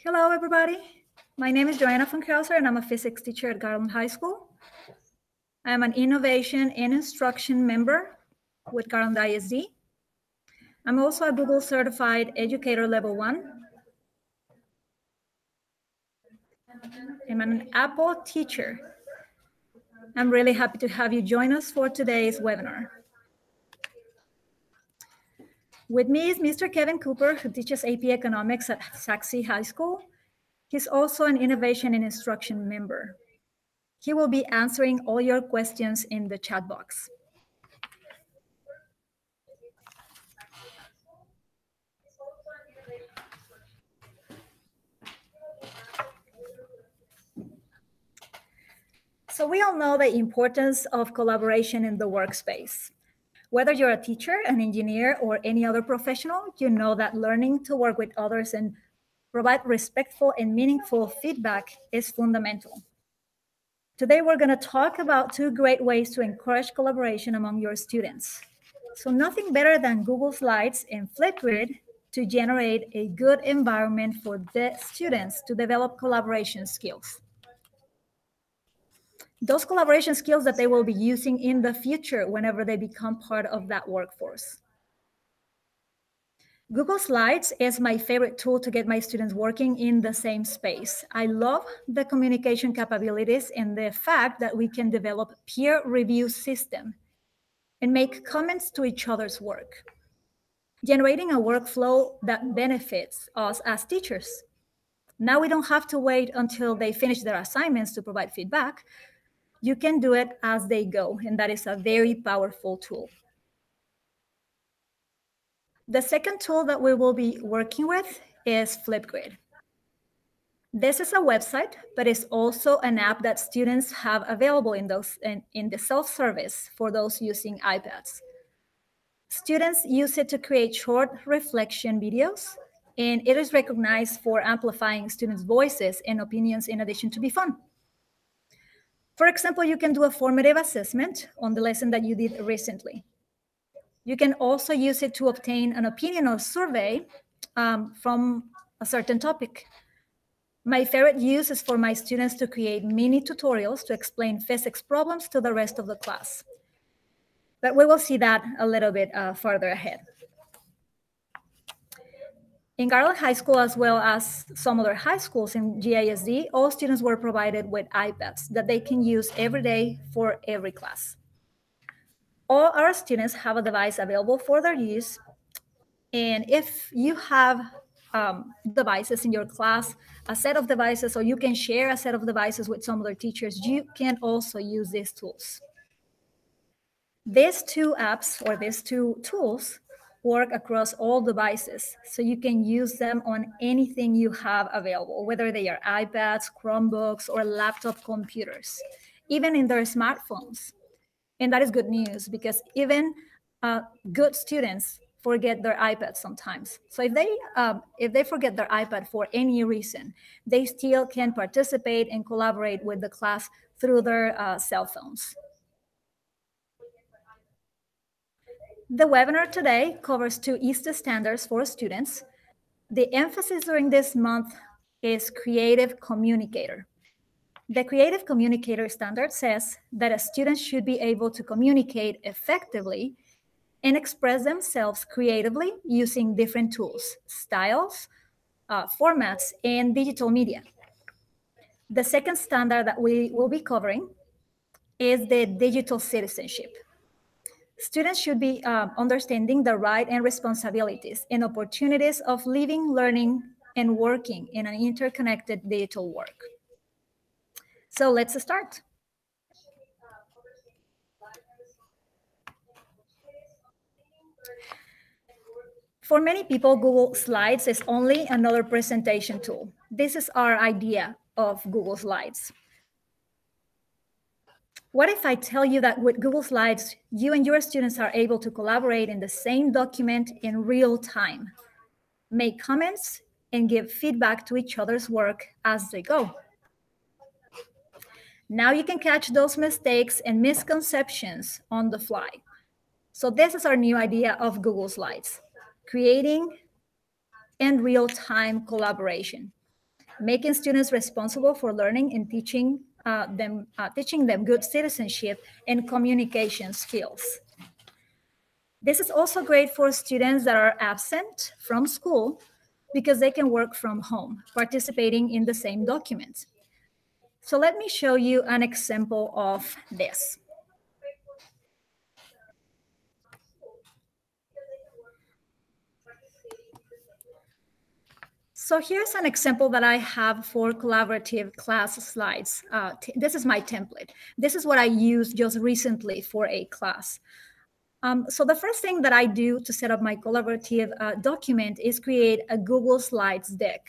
Hello, everybody. My name is Joanna von Krauser, and I'm a physics teacher at Garland High School. I'm an innovation and instruction member with Garland GISD. I'm also a Google Certified Educator Level 1. I'm an Apple teacher. I'm really happy to have you join us for today's webinar. With me is Mr. Kevin Cooper, who teaches AP Economics at Saxe High School. He's also an innovation and instruction member. He will be answering all your questions in the chat box. So we all know the importance of collaboration in the workspace. Whether you're a teacher, an engineer, or any other professional, you know that learning to work with others and provide respectful and meaningful feedback is fundamental. Today, we're going to talk about two great ways to encourage collaboration among your students. So nothing better than Google Slides and Flipgrid to generate a good environment for the students to develop collaboration skills. Those collaboration skills that they will be using in the future whenever they become part of that workforce. Google Slides is my favorite tool to get my students working in the same space. I love the communication capabilities and the fact that we can develop peer review system and make comments to each other's work, generating a workflow that benefits us as teachers. Now we don't have to wait until they finish their assignments to provide feedback. You can do it as they go, and that is a very powerful tool. The second tool that we will be working with is Flipgrid. This is a website, but it's also an app that students have available in the self-service for those using iPads. Students use it to create short reflection videos, and it is recognized for amplifying students' voices and opinions in addition to be fun. For example, you can do a formative assessment on the lesson that you did recently. You can also use it to obtain an opinion or survey from a certain topic. My favorite use is for my students to create mini tutorials to explain physics problems to the rest of the class. But we will see that a little bit further ahead. In Garland High School, as well as some other high schools in GISD, all students were provided with iPads that they can use every day for every class. All our students have a device available for their use. And if you have devices in your class, a set of devices, or you can share a set of devices with some other teachers, you can also use these tools. These two apps or these two tools work across all devices, so you can use them on anything you have available, whether they are iPads, Chromebooks, or laptop computers, even in their smartphones. And that is good news because even good students forget their iPad sometimes. So if they forget their iPad for any reason, they still can participate and collaborate with the class through their cell phones. The webinar today covers two GISD standards for students. The emphasis during this month is creative communicator. The creative communicator standard says that a student should be able to communicate effectively and express themselves creatively using different tools, styles, formats, and digital media. The second standard that we will be covering is the digital citizenship. Students should be understanding the rights and responsibilities and opportunities of living, learning, and working in an interconnected digital world. So let's start. For many people, Google Slides is only another presentation tool. This is our idea of Google Slides. What if I tell you that with Google Slides, you and your students are able to collaborate in the same document in real time, make comments, and give feedback to each other's work as they go? Now you can catch those mistakes and misconceptions on the fly. So this is our new idea of Google Slides, creating and real-time collaboration. making students responsible for learning and teaching them good citizenship and communication skills. This is also great for students that are absent from school because they can work from home, participating in the same document. So let me show you an example of this. So here's an example that I have for collaborative class slides. This is my template. This is what I used just recently for a class. So the first thing that I do to set up my collaborative document is create a Google Slides deck.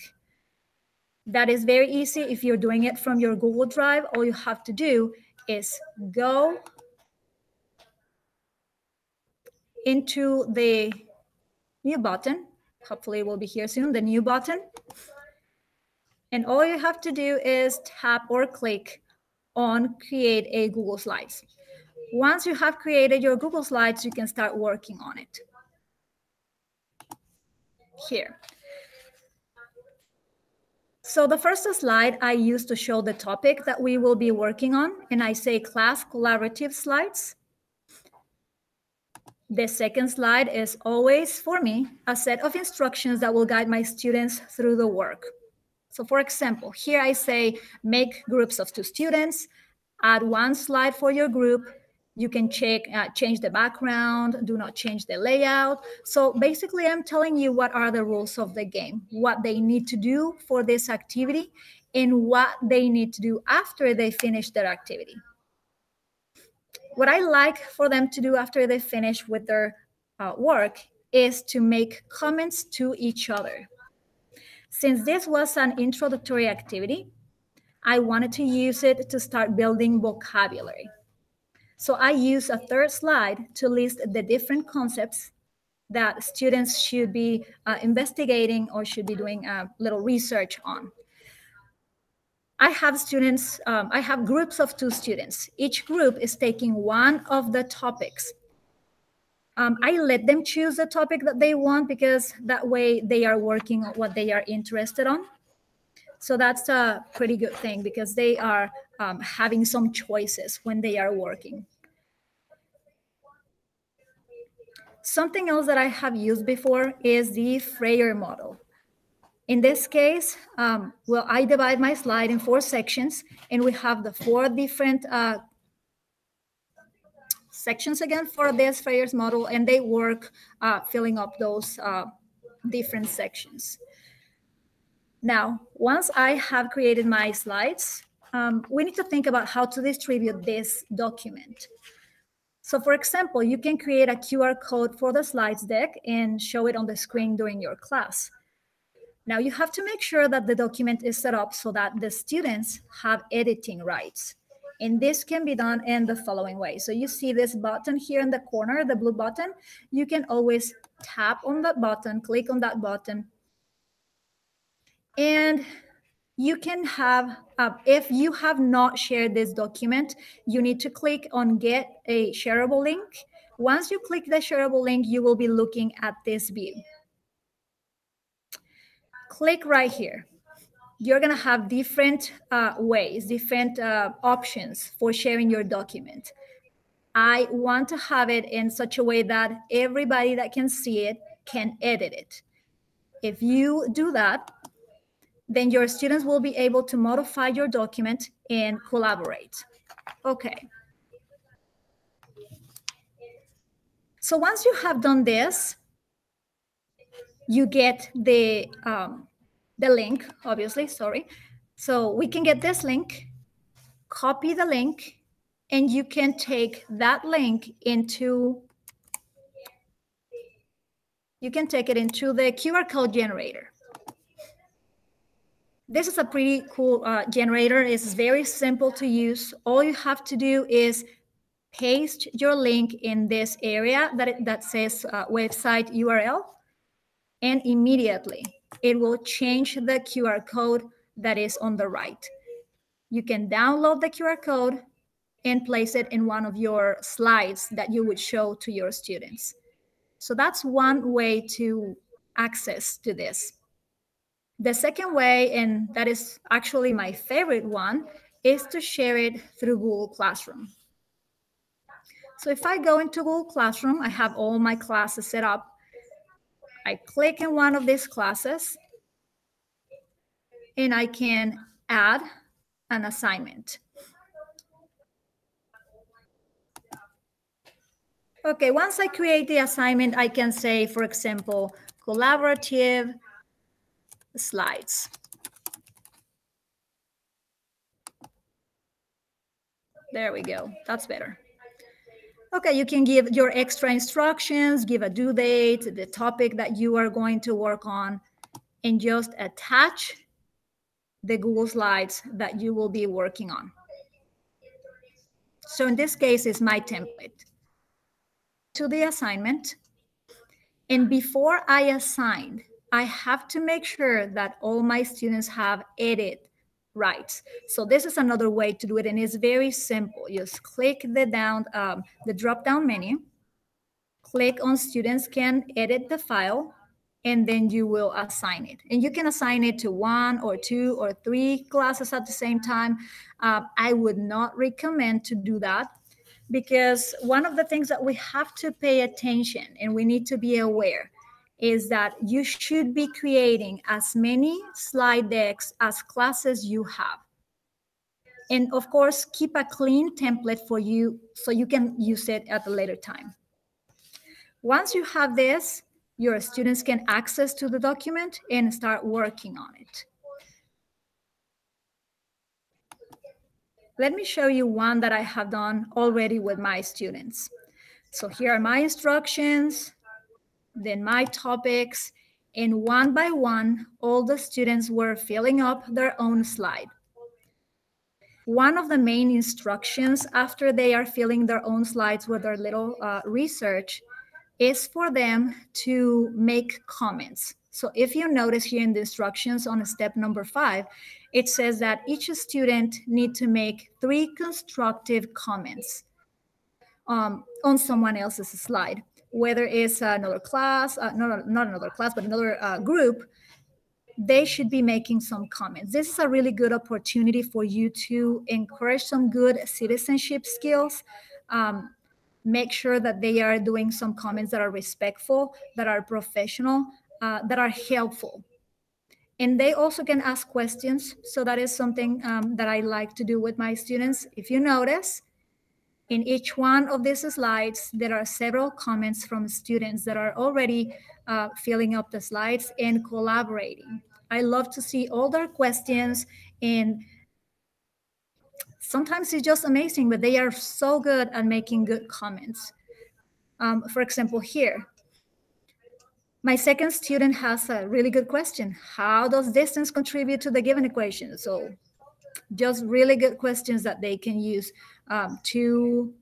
That is very easy. If you're doing it from your Google Drive, all you have to do is go into the new button. Hopefully it will be here soon, the new button. And all you have to do is tap or click on create a Google Slides. Once you have created your Google Slides, you can start working on it. Here. So the first slide I use to show the topic that we will be working on, and I say class collaborative slides. The second slide is always, for me, a set of instructions that will guide my students through the work. So for example, here I say, make groups of 2 students, add 1 slide for your group. You can change the background, do not change the layout. So basically I'm telling you what are the rules of the game, what they need to do for this activity, and what they need to do after they finish their activity. What I like for them to do after they finish with their work is to make comments to each other. Since this was an introductory activity, I wanted to use it to start building vocabulary. So I use a third slide to list the different concepts that students should be investigating or should be doing a little research on. I have groups of 2 students. Each group is taking one of the topics. I let them choose the topic that they want because that way they are working on what they are interested on. So that's a pretty good thing because they are having some choices when they are working. Something else that I have used before is the Freyer model. In this case, I divide my slide in 4 sections, and we have the 4 different sections again for this Freyer's model, and they work filling up those different sections. Now, once I have created my slides, we need to think about how to distribute this document. So for example, you can create a QR code for the slides deck and show it on the screen during your class. Now you have to make sure that the document is set up so that the students have editing rights. And this can be done in the following way. So you see this button here in the corner, the blue button. You can always tap on that button, click on that button. And you can have, if you have not shared this document, you need to click on get a shareable link. Once you click the shareable link, you will be looking at this view. Click right here. You're gonna have different ways, different options for sharing your document. I want to have it in such a way that everybody that can see it can edit it. If you do that, then your students will be able to modify your document and collaborate. Okay. So once you have done this, you get the link, obviously, sorry. So we can get this link, copy the link, and you can take that link into, you can take it into the QR code generator. This is a pretty cool generator. It's very simple to use. All you have to do is paste your link in this area that says website URL, and immediately it will change the QR code that is on the right. You can download the QR code and place it in one of your slides that you would show to your students. So that's one way to access to this. The second way, and that is actually my favorite one, is to share it through Google Classroom. So if I go into Google Classroom, I have all my classes set up. I click in one of these classes, and I can add an assignment. Okay, once I create the assignment, I can say, for example, collaborative slides. There we go, that's better. Okay, you can give your extra instructions, give a due date, the topic that you are going to work on, and just attach the Google Slides that you will be working on. So in this case, it's my template. To the assignment, and before I assign, I have to make sure that all my students have edit rights. So this is another way to do it, and it's very simple. Just click the drop-down menu, click on students can edit the file, and then you will assign it. And you can assign it to 1 or 2 or 3 classes at the same time. I would not recommend to do that, because one of the things that we have to pay attention and we need to be aware is that you should be creating as many slide decks as classes you have. And of course, keep a clean template for you so you can use it at a later time. Once you have this, your students can access to the document and start working on it. Let me show you one that I have done already with my students. So here are my instructions, then my topics, and one by one, all the students were filling up their own slide. One of the main instructions after they are filling their own slides with their little research is for them to make comments. So if you notice here in the instructions on step number 5, it says that each student need to make 3 constructive comments on someone else's slide, whether it's another class, not another class, but another group. They should be making some comments. This is a really good opportunity for you to encourage some good citizenship skills. Make sure that they are doing some comments that are respectful, that are professional, that are helpful. And they also can ask questions. So that is something that I like to do with my students. If you notice, in each one of these slides, there are several comments from students that are already filling up the slides and collaborating. I love to see all their questions, and sometimes it's just amazing, but they are so good at making good comments. For example, here, my second student has a really good question. How does distance contribute to the given equation? So just really good questions that they can use to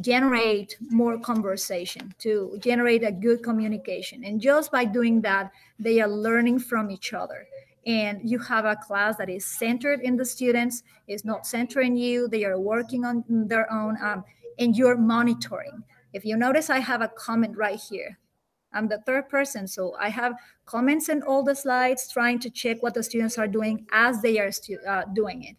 generate more conversation, to generate a good communication. And just by doing that, they are learning from each other. And you have a class that is centered in the students, is not centering you. They are working on their own, and you're monitoring. If you notice, I have a comment right here. I'm the third person, so I have comments in all the slides trying to check what the students are doing as they are doing it.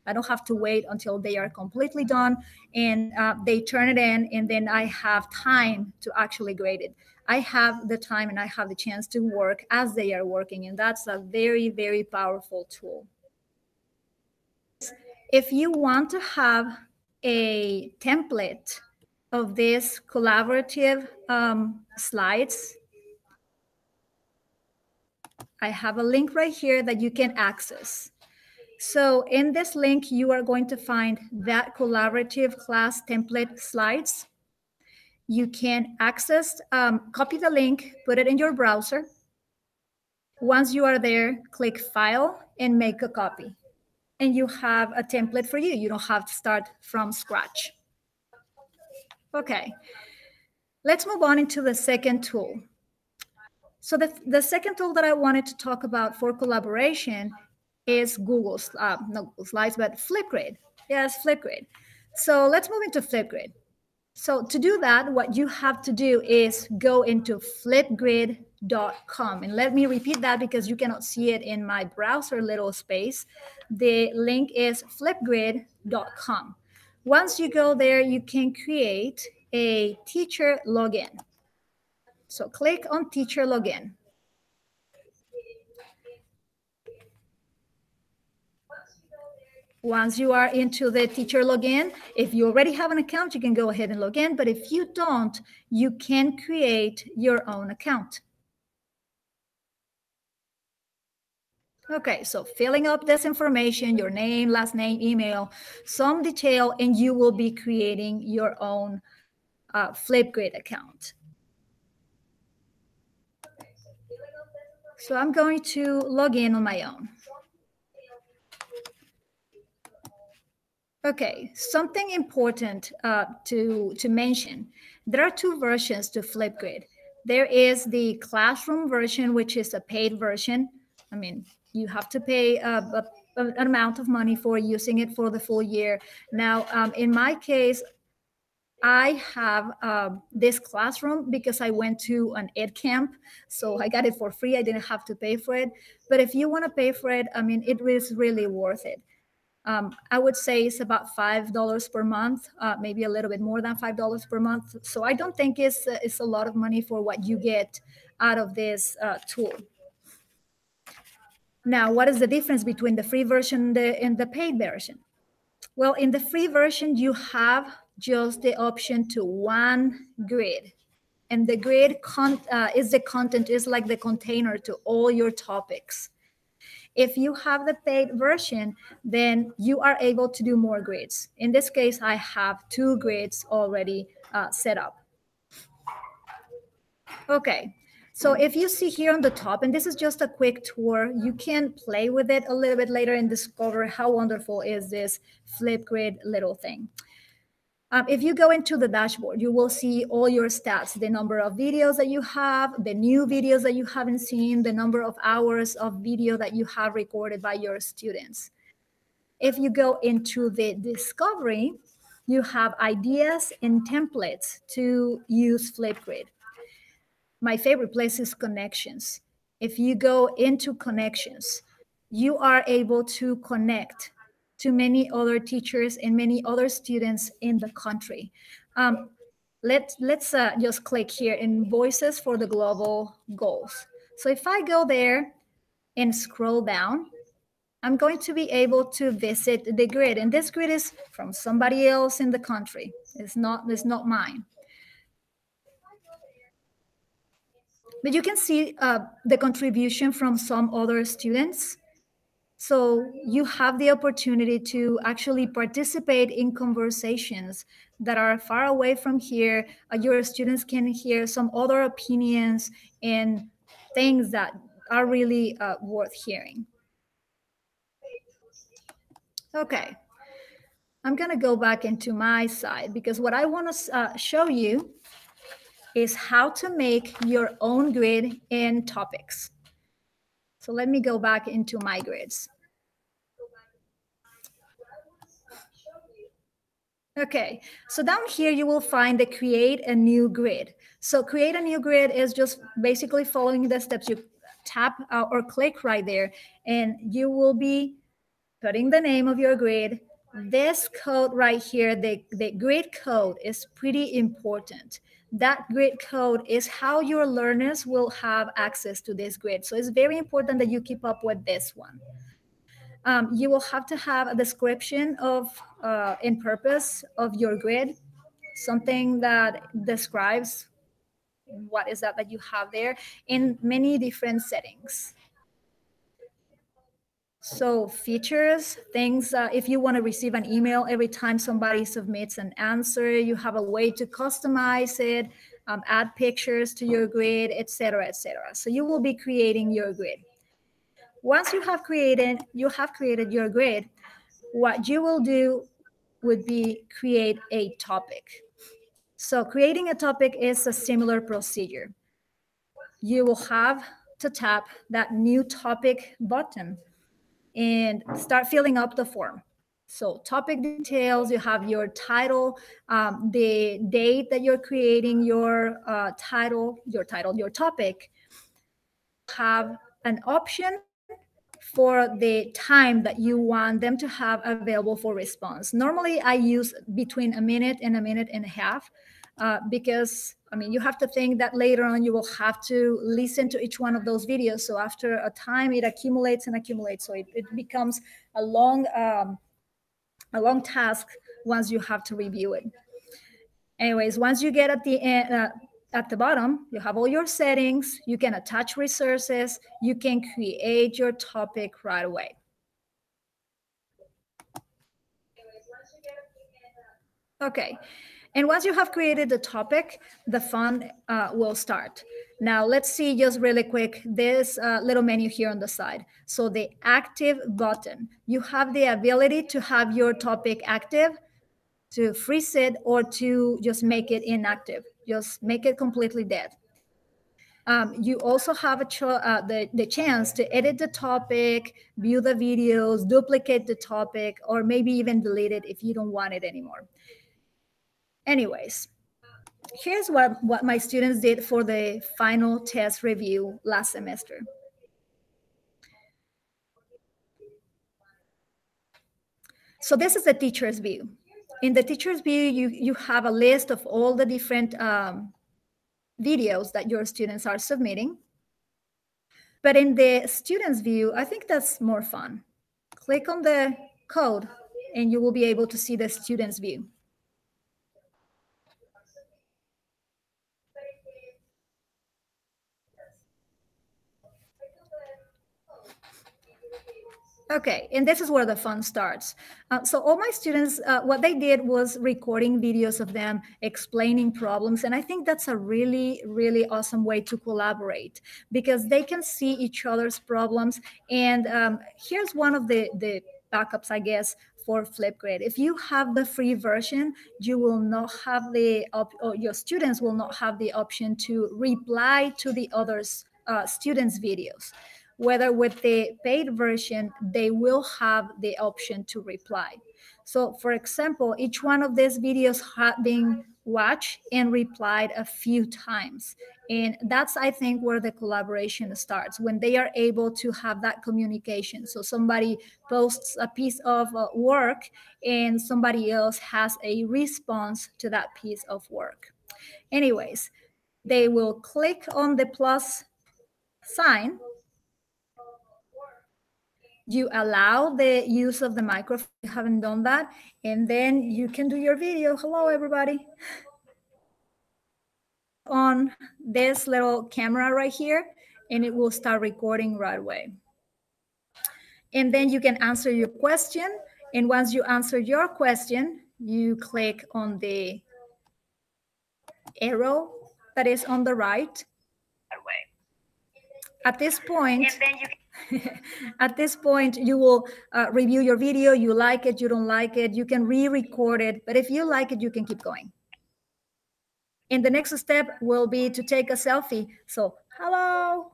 I don't have to wait until they are completely done and they turn it in, and then I have time to actually grade it. I have the time and I have the chance to work as they are working, and that's a very, very powerful tool. If you want to have a template of this collaborative slides, I have a link right here that you can access. So in this link, you are going to find that collaborative class template slides. You can access, copy the link, put it in your browser. Once you are there, click File and make a copy. And you have a template for you. You don't have to start from scratch. Okay, let's move on into the second tool. So the second tool that I wanted to talk about for collaboration is Google's, not Google Slides, but Flipgrid. Yes, Flipgrid. So let's move into Flipgrid. So to do that, what you have to do is go into flipgrid.com. And let me repeat that because you cannot see it in my browser little space. The link is flipgrid.com. Once you go there, you can create a teacher login. So click on teacher login. Once you are into the teacher login, if you already have an account, you can go ahead and log in. But if you don't, you can create your own account. Okay, so filling up this information, your name, last name, email, some detail, and you will be creating your own Flipgrid account. So I'm going to log in on my own. Okay, something important to mention. There are two versions to Flipgrid. There is the classroom version, which is a paid version. I mean, you have to pay an amount of money for using it for the full year. Now, in my case, I have this classroom because I went to an ed camp, so I got it for free. I didn't have to pay for it. But if you want to pay for it, I mean, it is really worth it. I would say it's about $5 per month, maybe a little bit more than $5 per month. So I don't think it's a lot of money for what you get out of this tool. Now, what is the difference between the free version and the paid version? Well, in the free version, you have just the option to one grid. And the grid is the content, is like the container to all your topics. If you have the paid version, then you are able to do more grids. In this case, I have 2 grids already set up. Okay, so if you see here on the top, and this is just a quick tour, you can play with it a little bit later and discover how wonderful is this Flipgrid little thing. If you go into the dashboard, you will see all your stats, the number of videos that you have, the new videos that you haven't seen, the number of hours of video that you have recorded by your students. If you go into the discovery, you have ideas and templates to use Flipgrid. My favorite place is connections. If you go into connections, you are able to connect to many other teachers and many other students in the country. Let's just click here in Voices for the Global Goals. So if I go there and scroll down, I'm going to be able to visit the grid. And this grid is from somebody else in the country. It's not mine. But you can see the contribution from some other students. So you have the opportunity to actually participate in conversations that are far away from here. Your students can hear some other opinions and things that are really worth hearing. Okay, I'm gonna go back into my side because what I wanna show you is how to make your own grid in topics. So let me go back into my grids. Okay, so down here you will find the create a new grid. So create a new grid is just basically following the steps. You tap or click right there and you will be putting the name of your grid. This code right here, the grid code is pretty important. That grid code is how your learners will have access to this grid. So it's very important that you keep up with this one. You will have to have a description of and purpose of your grid, something that describes what is that you have there in many different settings. So features, things, if you want to receive an email every time somebody submits an answer, you have a way to customize it, add pictures to your grid, etc., etc. So you will be creating your grid. Once you have created your grid, what you will do would be create a topic. So creating a topic is a similar procedure. You will have to tap that new topic button and start filling up the form. So topic details, you have your title, the date that you're creating your your topic. Have an option for the time that you want them to have available for response. Normally, I use between a minute and a half because, I mean, you have to think that later on you will have to listen to each one of those videos. So after a time, it accumulates and accumulates. So it becomes a long task once you have to review it. Anyways, once you get at the end, at the bottom, you have all your settings. You can attach resources. You can create your topic right away. Okay. And once you have created the topic, the fun will start. Now, let's see just really quick this little menu here on the side. So the active button, you have the ability to have your topic active, to freeze it, or to just make it inactive, just make it completely dead. You also have the chance to edit the topic, view the videos, duplicate the topic, or maybe even delete it if you don't want it anymore. Anyways, here's what my students did for the final test review last semester. So this is the teacher's view. In the teacher's view, you have a list of all the different videos that your students are submitting. But in the student's view, I think that's more fun. Click on the code and you will be able to see the student's view. Okay, and this is where the fun starts. So all my students, what they did was recording videos of them explaining problems. And I think that's a really, really awesome way to collaborate because they can see each other's problems. And here's one of the backups, I guess, for Flipgrid. If you have the free version, you will not have or your students will not have the option to reply to the others students' videos. Whether with the paid version, they will have the option to reply. So for example, each one of these videos had been watched and replied a few times. And that's, I think, where the collaboration starts, when they are able to have that communication. So somebody posts a piece of work and somebody else has a response to that piece of work. Anyways, they will click on the plus sign. You allow the use of the microphone if you haven't done that, and then you can do your video. Hello, everybody. On this little camera right here, and it will start recording right away. And then you can answer your question. And once you answer your question, you click on the arrow that is on the right. At this point, at this point, you will review your video. You like it, you don't like it, you can re-record it. But if you like it, you can keep going. And the next step will be to take a selfie. So, hello.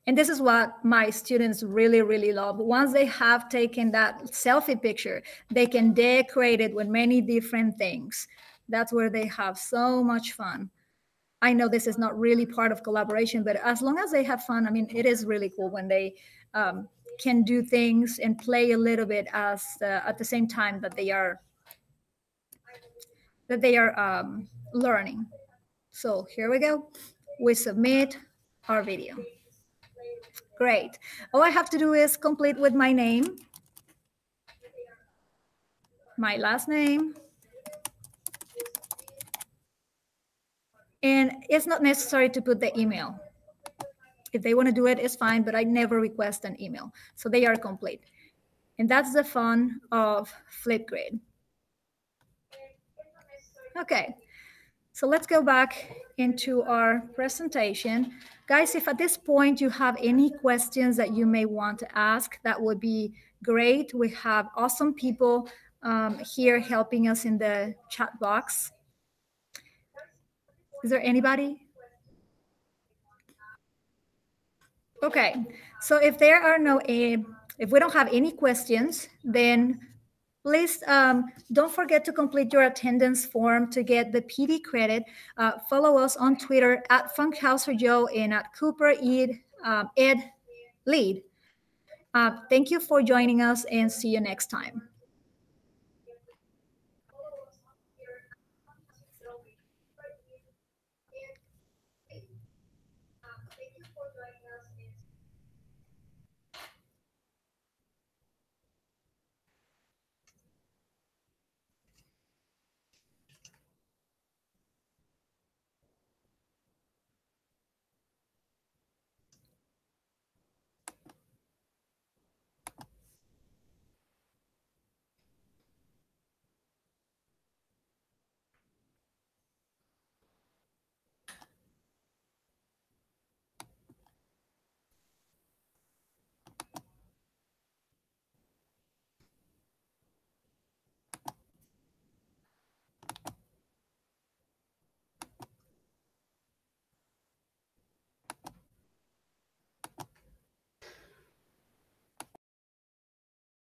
And this is what my students really, really love. Once they have taken that selfie picture, they can decorate it with many different things. That's where they have so much fun. I know this is not really part of collaboration, but as long as they have fun, I mean, it is really cool when they can do things and play a little bit at the same time that they are learning. So here we go. We submit our video. Great. All I have to do is complete with my name, my last name, and it's not necessary to put the email. If they want to do it, it's fine, but I never request an email. So they are complete. And that's the fun of Flipgrid. Okay, so let's go back into our presentation. Guys, if at this point you have any questions that you may want to ask, that would be great. We have awesome people here helping us in the chat box. Is there anybody? Okay, so if there are no, if we don't have any questions, then please don't forget to complete your attendance form to get the PD credit. Follow us on Twitter at FunkhouserJoe and at Cooper Ed Lead. Thank you for joining us and see you next time.